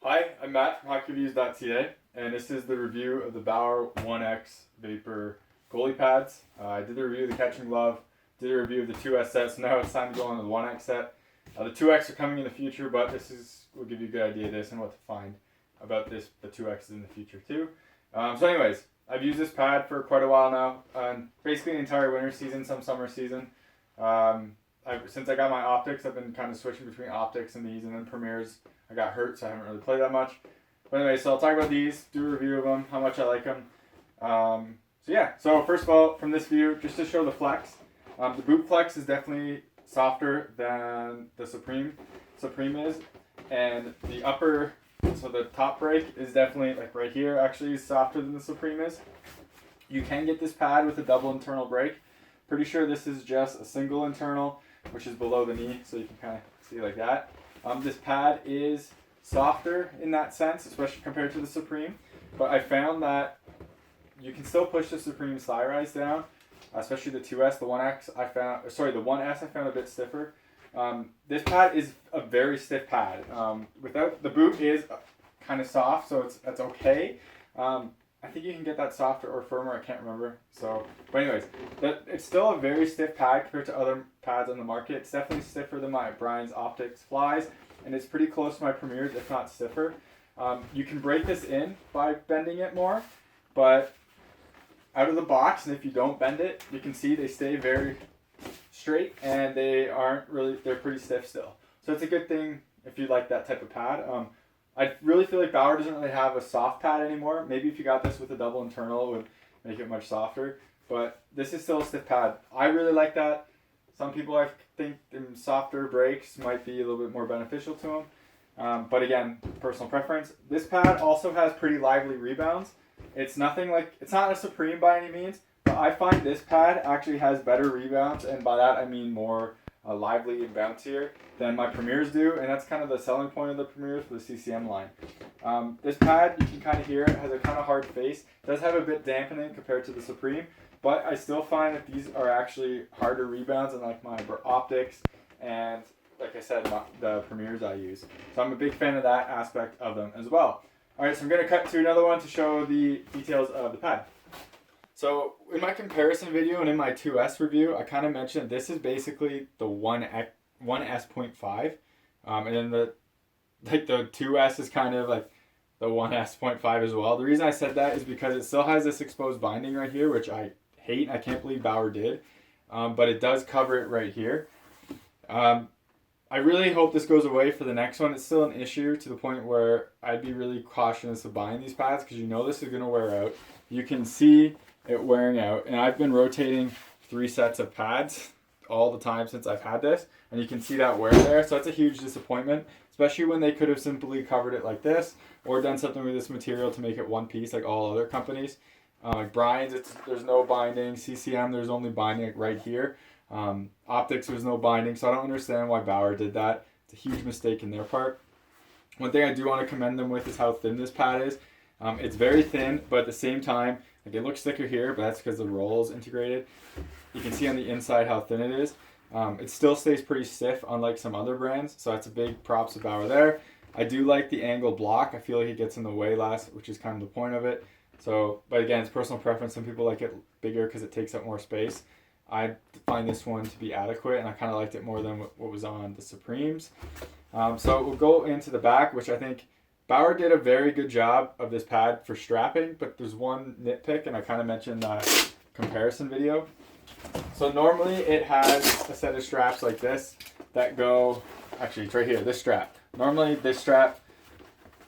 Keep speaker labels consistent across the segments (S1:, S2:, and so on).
S1: Hi, I'm Matt from HockeyReviews.ca, and this is the review of the Bauer Od1n Vapor Goalie Pads. I did the review of the catching glove, did a review of the 2S set, so now it's time to go on the 1X set. The 2X are coming in the future, but will give you a good idea of this and what to find about the 2Xs in the future too. So anyways, I've used this pad for quite a while now, basically the entire winter season, some summer season. Since I got my optics, I've been kind of switching between optics and these, and then premieres. I got hurt, so I haven't really played that much. But anyway, so I'll talk about these, do a review of them, how much I like them. So first of all, from this view, just to show the flex, the boot flex is definitely softer than the Supreme is, and the upper, so the top break is definitely, like right here, actually is softer than the Supreme is. You can get this pad with a double internal break. Pretty sure this is just a single internal, which is below the knee, so you can kind of see like that. This pad is softer in that sense, especially compared to the Supreme, but I found that you can still push the Supreme thigh rise down, especially the 2S, the 1X the 1S I found a bit stiffer. This pad is a very stiff pad. Without the boot is kind of soft, so it's okay. I think you can get that softer or firmer, I can't remember. But anyways, it's still a very stiff pad compared to other pads on the market. It's definitely stiffer than my Brian's Optics Flies, and it's pretty close to my Premiers, if not stiffer. You can break this in by bending it more, but out of the box, and if you don't bend it, you can see they stay very straight, and they're pretty stiff still. So it's a good thing if you like that type of pad. I really feel like Bauer doesn't really have a soft pad anymore. Maybe if you got this with a double internal, it would make it much softer. But this is still a stiff pad. I really like that. Some people, I think, softer breaks might be a little bit more beneficial to them. But again, personal preference. This pad also has pretty lively rebounds. It's not a Supreme by any means, but I find this pad actually has better rebounds, and by that I mean more lively and bouncier than my Premiers do, and that's kind of the selling point of the Premiers for the CCM line. This pad, you can kind of hear it has a kind of hard face. It does have a bit dampening compared to the Supreme, but I still find that these are actually harder rebounds than like my Optics and, like I said, the Premiers I use. So I'm a big fan of that aspect of them as well. Alright, so I'm going to cut to another one to show the details of the pad. So in my comparison video and in my 2S review, I kind of mentioned this is basically the 1S.5, and then the 2S is kind of like the 1S.5 as well. The reason I said that is because it still has this exposed binding right here, which I hate. I can't believe Bauer did, but it does cover it right here. I really hope this goes away for the next one. It's still an issue to the point where I'd be really cautious of buying these pads because you know this is going to wear out. You can see it wearing out, and I've been rotating 3 sets of pads all the time since I've had this, and you can see that wear there. So that's a huge disappointment, especially when they could have simply covered it like this or done something with this material to make it one piece like all other companies. Like Brian's, there's no binding. CCM, there's only binding like right here. Optics, there's no binding, so I don't understand why Bauer did that. It's a huge mistake in their part. One thing I do want to commend them with is how thin this pad is. It's very thin, but at the same time, like it looks thicker here, but that's because the roll is integrated. You can see on the inside how thin it is. It still stays pretty stiff, unlike some other brands, so that's a big props to Bauer there. I do like the angle block. I feel like it gets in the way less, which is kind of the point of it. So, but again, it's personal preference. Some people like it bigger because it takes up more space. I find this one to be adequate, and I kind of liked it more than what was on the Supremes. So we'll go into the back, which I think Bauer did a very good job of this pad for strapping, but there's one nitpick, and I kind of mentioned that comparison video. So normally it has a set of straps like this that go, actually it's right here, this strap. Normally this strap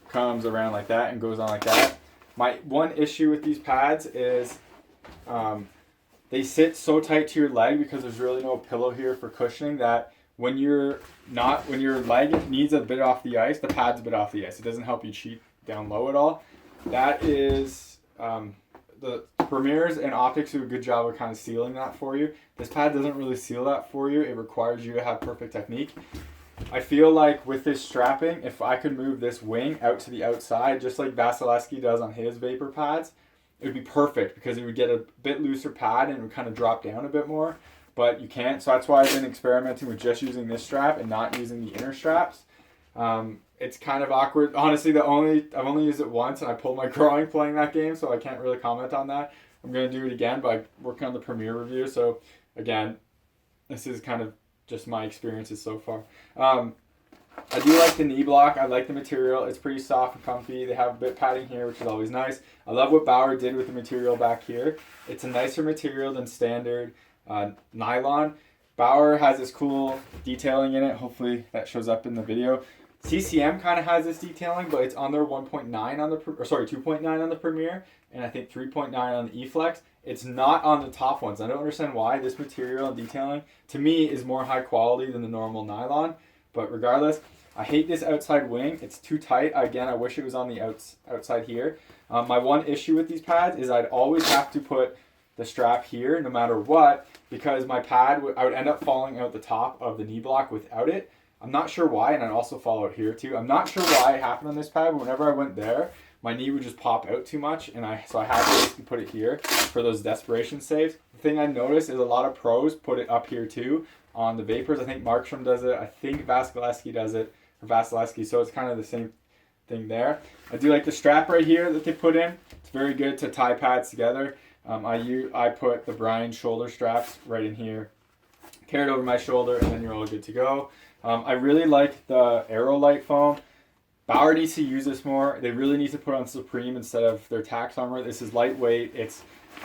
S1: comes around like that and goes on like that. My one issue with these pads is they sit so tight to your leg because there's really no pillow here for cushioning that when your leg needs a bit off the ice, the pad's a bit off the ice. It doesn't help you cheat down low at all. That is, the Premiers and Optics do a good job of kind of sealing that for you. This pad doesn't really seal that for you. It requires you to have perfect technique. I feel like with this strapping, if I could move this wing out to the outside, just like Vasilevsky does on his Vapor pads, it would be perfect because it would get a bit looser pad and it would kind of drop down a bit more. But you can't, so that's why I've been experimenting with just using this strap and not using the inner straps. it's kind of awkward. Honestly, I've only used it once, and I pulled my groin playing that game, so I can't really comment on that. I'm gonna do it again, but I'm working on the premiere review. So again, this is kind of just my experiences so far. I do like the knee block. I like the material. It's pretty soft and comfy. They have a bit padding here, which is always nice. I love what Bauer did with the material back here. It's a nicer material than standard nylon. Bauer has this cool detailing in it. Hopefully that shows up in the video. CCM kind of has this detailing, but it's on their 1.9 on the, 2.9 on the Premier, and I think 3.9 on the E-Flex. It's not on the top ones. I don't understand why. This material and detailing, to me, is more high quality than the normal nylon. But regardless, I hate this outside wing. It's too tight. Again, I wish it was on the outside here. My one issue with these pads is I'd always have to put the strap here no matter what, because my pad, I would end up falling out the top of the knee block without it. I'm not sure why, and I'd also fall out here too. I'm not sure why it happened on this pad, but whenever I went there, my knee would just pop out too much, and so I had to basically put it here for those desperation saves. The thing I noticed is a lot of pros put it up here too on the Vapors. I think Markstrom does it. I think Vasilevsky does it, so it's kind of the same thing there. I do like the strap right here that they put in. It's very good to tie pads together. I put the Brian shoulder straps right in here, carry it over my shoulder, and then you're all good to go. I really like the Aerolite foam. Bauer needs to use this more. They really need to put on Supreme instead of their Tax Armor. This is lightweight. It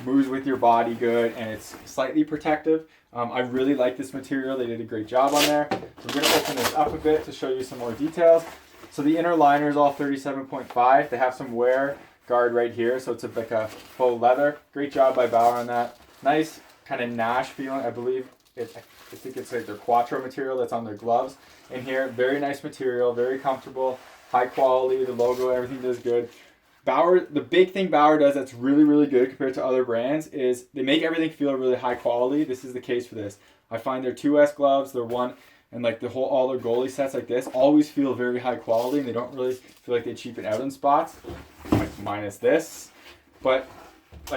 S1: moves with your body good, and it's slightly protective. I really like this material. They did a great job on there. So we're going to open this up a bit to show you some more details. So the inner liner is all 37.5. They have some wear guard right here, so it's like a faux leather. Great job by Bauer on that. Nice kind of Nash feeling. I think it's like their Quattro material that's on their gloves in here. Very nice material, very comfortable, high quality. The logo, everything does good. Bauer, the big thing Bauer does that's really, really good compared to other brands is they make everything feel really high quality. This is the case for this. I find their 2S gloves, their one, and like all their goalie sets like this always feel very high quality, and they don't really feel like they cheapen out in spots, like minus this. But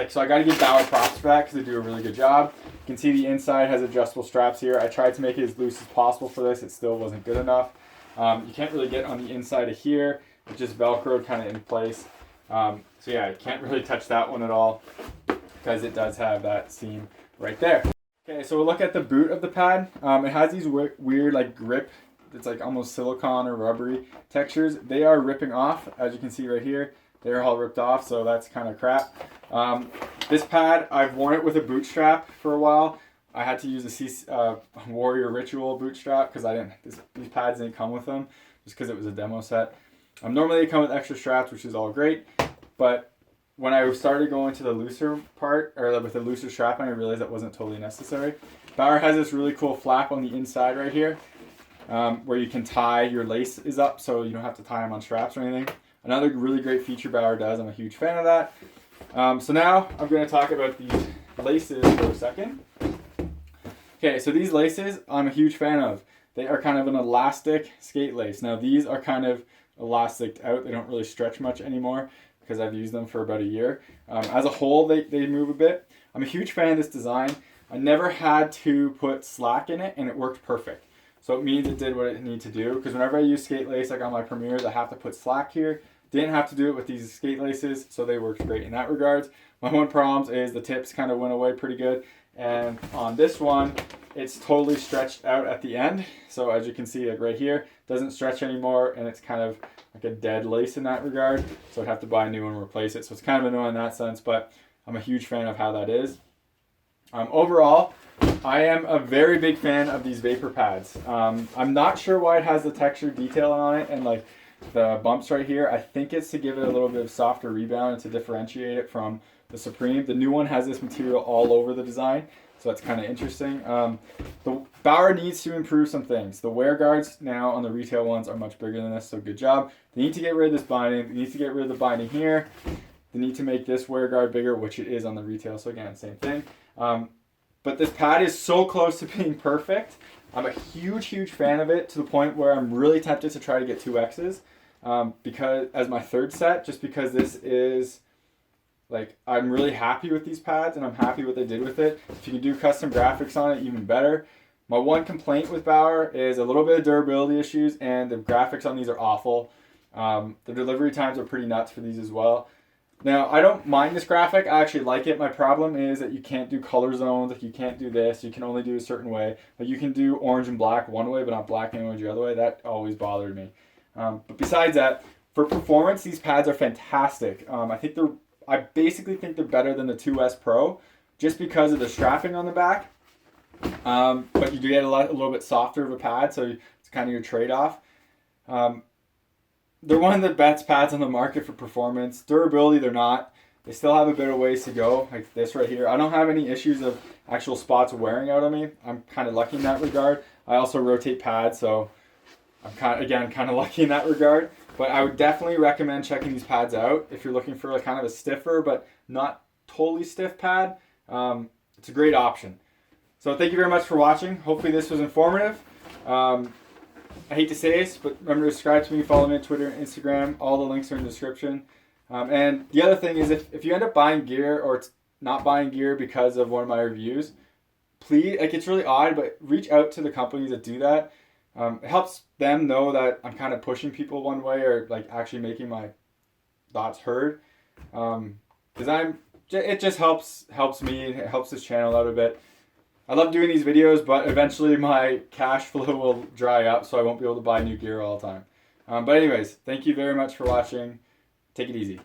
S1: so I got to give Bauer props for that because they do a really good job. You can see the inside has adjustable straps here. I tried to make it as loose as possible for this. It still wasn't good enough. You can't really get on the inside of here. It just Velcroed kind of in place. So yeah, I can't really touch that one at all because it does have that seam right there. Okay, so we'll look at the boot of the pad. It has these weird like grip. It's like almost silicone or rubbery textures. They are ripping off, as you can see right here. They're all ripped off, so that's kind of crap. This pad, I've worn it with a boot strap for a while. I had to use a Warrior Ritual boot strap because these pads didn't come with them, just because it was a demo set. Normally they come with extra straps, which is all great, but when I started going to the looser part, or with the looser strap, I realized that wasn't totally necessary. Bauer has this really cool flap on the inside right here, where you can tie your laces up, so you don't have to tie them on straps or anything. Another really great feature Bauer does. I'm a huge fan of that. So now I'm going to talk about these laces for a second. Okay, so these laces I'm a huge fan of. They are kind of an elastic skate lace. Now these are kind of elasticed out. They don't really stretch much anymore because I've used them for about a year. As a whole, they move a bit. I'm a huge fan of this design. I never had to put slack in it, and it worked perfect. So it means it did what it needed to do, because whenever I use skate lace, like on my Premieres, I have to put slack here. Didn't have to do it with these skate laces, so they worked great in that regards. My one problem is the tips kind of went away pretty good, and on this one, it's totally stretched out at the end. So as you can see, like right here, doesn't stretch anymore, and it's kind of like a dead lace in that regard. So I'd have to buy a new one and replace it. So it's kind of annoying in that sense, but I'm a huge fan of how that is. Overall, I am a very big fan of these Vapor pads. I'm not sure why it has the texture detail on it and like the bumps right here. I think it's to give it a little bit of softer rebound and to differentiate it from the Supreme. The new one has this material all over the design, so that's kind of interesting. The Bauer needs to improve some things. The wear guards now on the retail ones are much bigger than this, so good job. They need to get rid of this binding. They need to get rid of the binding here. They need to make this wear guard bigger, which it is on the retail, so again, same thing. But this pad is so close to being perfect. I'm a huge, huge fan of it, to the point where I'm really tempted to try to get 2X's because as my third set, just because this is like, I'm really happy with these pads and I'm happy what they did with it. If you can do custom graphics on it, even better. My one complaint with Bauer is a little bit of durability issues, and the graphics on these are awful. The delivery times are pretty nuts for these as well. Now, I don't mind this graphic. I actually like it. My problem is that you can't do color zones. Like, you can't do this. You can only do a certain way. Like, you can do orange and black one way, but not black and orange the other way. That always bothered me. But besides that, for performance, these pads are fantastic. I basically think they're better than the 2S Pro, just because of the strapping on the back. But you do get a little bit softer of a pad, so it's kind of your trade-off. They're one of the best pads on the market for performance. Durability, they're not. They still have a bit of ways to go, like this right here. I don't have any issues of actual spots wearing out on me. I'm kind of lucky in that regard. I also rotate pads, so I'm kind of lucky in that regard. But I would definitely recommend checking these pads out if you're looking for like kind of a stiffer but not totally stiff pad. It's a great option. So thank you very much for watching. Hopefully this was informative. I hate to say this, but remember to subscribe to me, follow me on Twitter and Instagram. All the links are in the description. And the other thing is, if you end up buying gear or not buying gear because of one of my reviews, please, like, it's really odd, but reach out to the companies that do that. It helps them know that I'm kind of pushing people one way, or like actually making my thoughts heard. Because it just helps me. It helps this channel out a bit. I love doing these videos, but eventually my cash flow will dry up, so I won't be able to buy new gear all the time. But anyways, thank you very much for watching. Take it easy.